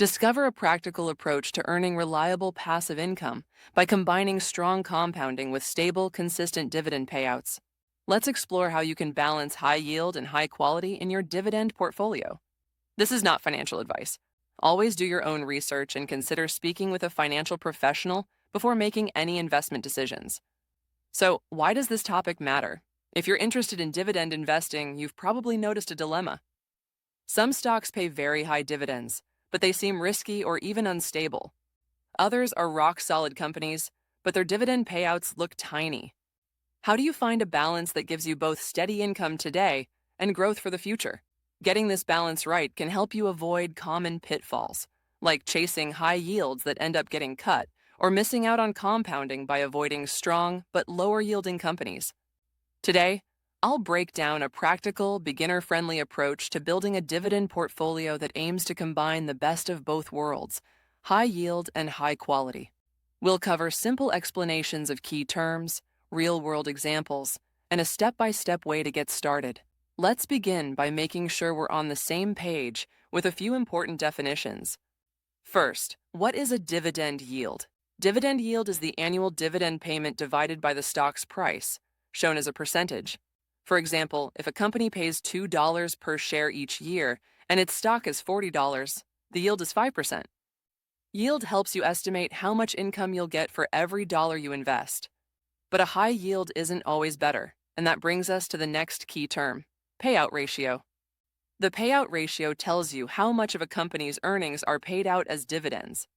Discover a practical approach to earning reliable passive income by combining strong compounding with stable, consistent dividend payouts. Let's explore how you can balance high yield and high quality in your dividend portfolio. This is not financial advice. Always do your own research and consider speaking with a financial professional before making any investment decisions. So, why does this topic matter? If you're interested in dividend investing, you've probably noticed a dilemma. Some stocks pay very high dividends, but they seem risky or even unstable. Others are rock-solid companies, but their dividend payouts look tiny. How do you find a balance that gives you both steady income today and growth for the future? Getting this balance right can help you avoid common pitfalls, like chasing high yields that end up getting cut, or missing out on compounding by avoiding strong but lower-yielding companies. Today, I'll break down a practical, beginner-friendly approach to building a dividend portfolio that aims to combine the best of both worlds, high yield and high quality. We'll cover simple explanations of key terms, real-world examples, and a step-by-step way to get started. Let's begin by making sure we're on the same page with a few important definitions. First, what is a dividend yield? Dividend yield is the annual dividend payment divided by the stock's price, shown as a percentage. For example, if a company pays $2 per share each year and its stock is $40, the yield is 5%. Yield helps you estimate how much income you'll get for every dollar you invest. But a high yield isn't always better, and that brings us to the next key term, payout ratio. The payout ratio tells you how much of a company's earnings are paid out as dividends.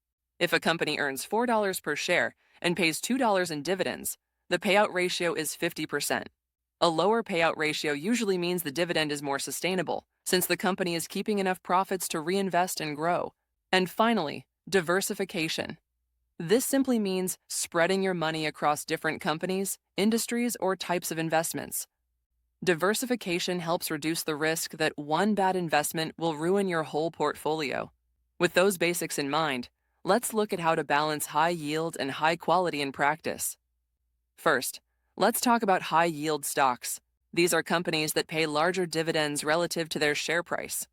If a company earns $4 per share and pays $2 in dividends, the payout ratio is 50%. A lower payout ratio usually means the dividend is more sustainable, since the company is keeping enough profits to reinvest and grow. And finally, diversification. This simply means spreading your money across different companies, industries, or types of investments. Diversification helps reduce the risk that one bad investment will ruin your whole portfolio. With those basics in mind, let's look at how to balance high yield and high quality in practice. First, let's talk about high-yield stocks. These are companies that pay larger dividends relative to their share price.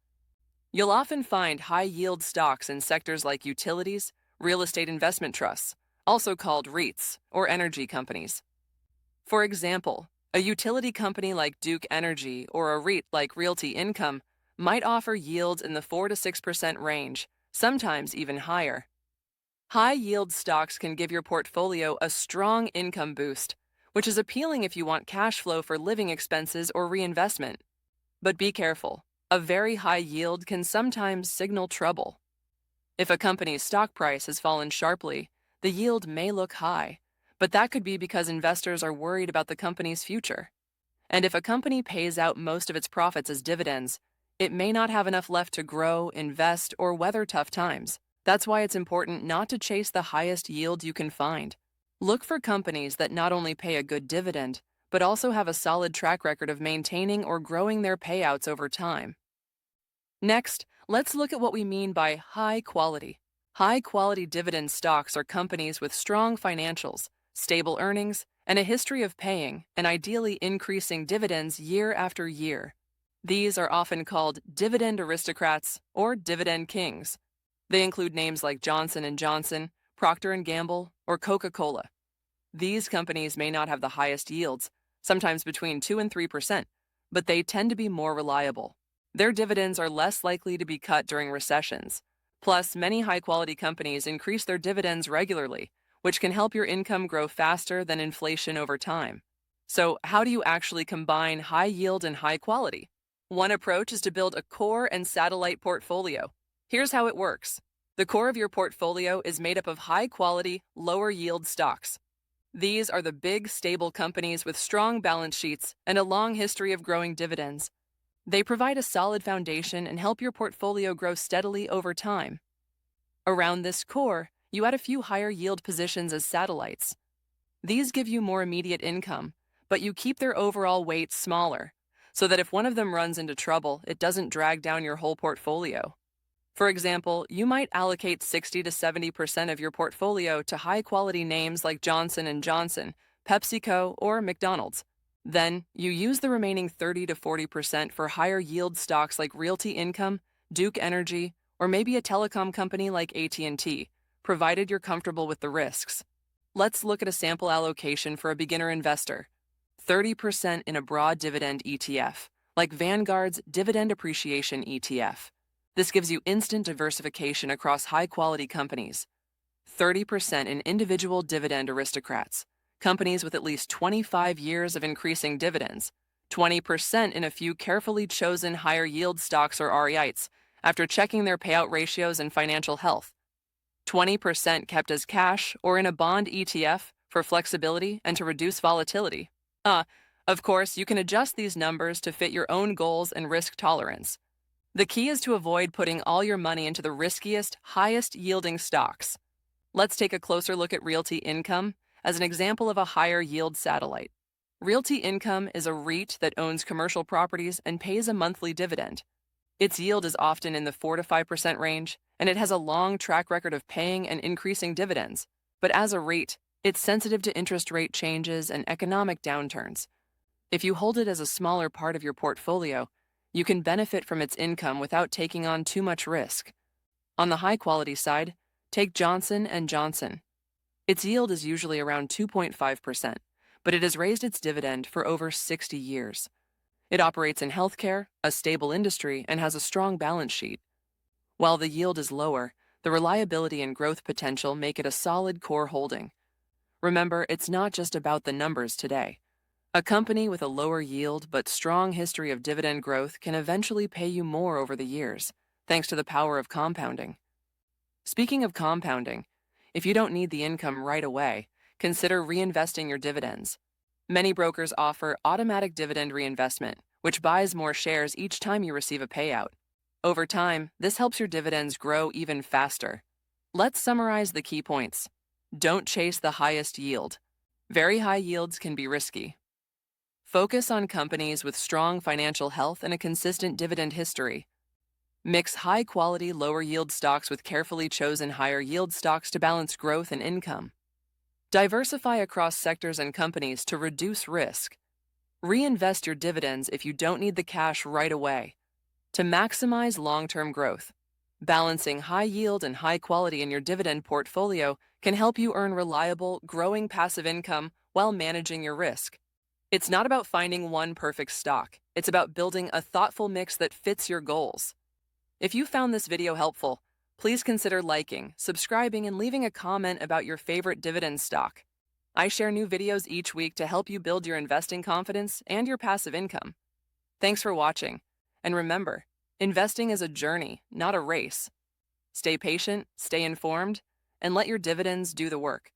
You'll often find high-yield stocks in sectors like utilities, real estate investment trusts, also called REITs, or energy companies. For example, a utility company like Duke Energy or a REIT like Realty Income might offer yields in the 4 to 6% range, sometimes even higher. High-yield stocks can give your portfolio a strong income boost, which is appealing if you want cash flow for living expenses or reinvestment. But be careful, a very high yield can sometimes signal trouble. If a company's stock price has fallen sharply, the yield may look high, but that could be because investors are worried about the company's future. And if a company pays out most of its profits as dividends, it may not have enough left to grow, invest, or weather tough times. That's why it's important not to chase the highest yield you can find. Look for companies that not only pay a good dividend, but also have a solid track record of maintaining or growing their payouts over time. Next, let's look at what we mean by high quality. High-quality dividend stocks are companies with strong financials, stable earnings, and a history of paying and ideally increasing dividends year after year. These are often called dividend aristocrats or dividend kings. They include names like Johnson & Johnson, Procter & Gamble, or Coca-Cola. These companies may not have the highest yields, sometimes between 2 and 3%, but they tend to be more reliable. Their dividends are less likely to be cut during recessions. Plus, many high-quality companies increase their dividends regularly, which can help your income grow faster than inflation over time. So, how do you actually combine high yield and high quality? One approach is to build a core and satellite portfolio. Here's how it works. The core of your portfolio is made up of high-quality, lower-yield stocks. These are the big, stable companies with strong balance sheets and a long history of growing dividends. They provide a solid foundation and help your portfolio grow steadily over time. Around this core, you add a few higher-yield positions as satellites. These give you more immediate income, but you keep their overall weight smaller, so that if one of them runs into trouble, it doesn't drag down your whole portfolio. For example, you might allocate 60 to 70% of your portfolio to high-quality names like Johnson & Johnson, PepsiCo, or McDonald's. Then, you use the remaining 30 to 40% for higher-yield stocks like Realty Income, Duke Energy, or maybe a telecom company like AT&T, provided you're comfortable with the risks. Let's look at a sample allocation for a beginner investor. 30% in a broad dividend ETF, like Vanguard's Dividend Appreciation ETF. This gives you instant diversification across high-quality companies. 30% in individual dividend aristocrats, companies with at least 25 years of increasing dividends. 20% in a few carefully chosen higher yield stocks or REITs, after checking their payout ratios and financial health. 20% kept as cash or in a bond ETF for flexibility and to reduce volatility. Of course, you can adjust these numbers to fit your own goals and risk tolerance. The key is to avoid putting all your money into the riskiest, highest yielding stocks. Let's take a closer look at Realty Income as an example of a higher yield satellite. Realty Income is a REIT that owns commercial properties and pays a monthly dividend. Its yield is often in the 4 to 5% range, and it has a long track record of paying and increasing dividends. But as a REIT, it's sensitive to interest rate changes and economic downturns. If you hold it as a smaller part of your portfolio, you can benefit from its income without taking on too much risk. On the high-quality side, take Johnson & Johnson. Its yield is usually around 2.5%, but it has raised its dividend for over 60 years. It operates in healthcare, a stable industry, and has a strong balance sheet. While the yield is lower, the reliability and growth potential make it a solid core holding. Remember, it's not just about the numbers today. A company with a lower yield but strong history of dividend growth can eventually pay you more over the years, thanks to the power of compounding. Speaking of compounding, if you don't need the income right away, consider reinvesting your dividends. Many brokers offer automatic dividend reinvestment, which buys more shares each time you receive a payout. Over time, this helps your dividends grow even faster. Let's summarize the key points. Don't chase the highest yield. Very high yields can be risky. Focus on companies with strong financial health and a consistent dividend history. Mix high-quality, lower-yield stocks with carefully chosen higher-yield stocks to balance growth and income. Diversify across sectors and companies to reduce risk. Reinvest your dividends if you don't need the cash right away. To maximize long-term growth, balancing high yield and high quality in your dividend portfolio can help you earn reliable, growing passive income while managing your risk. It's not about finding one perfect stock. It's about building a thoughtful mix that fits your goals. If you found this video helpful, please consider liking, subscribing, and leaving a comment about your favorite dividend stock. I share new videos each week to help you build your investing confidence and your passive income. Thanks for watching. And remember, investing is a journey, not a race. Stay patient, stay informed, and let your dividends do the work.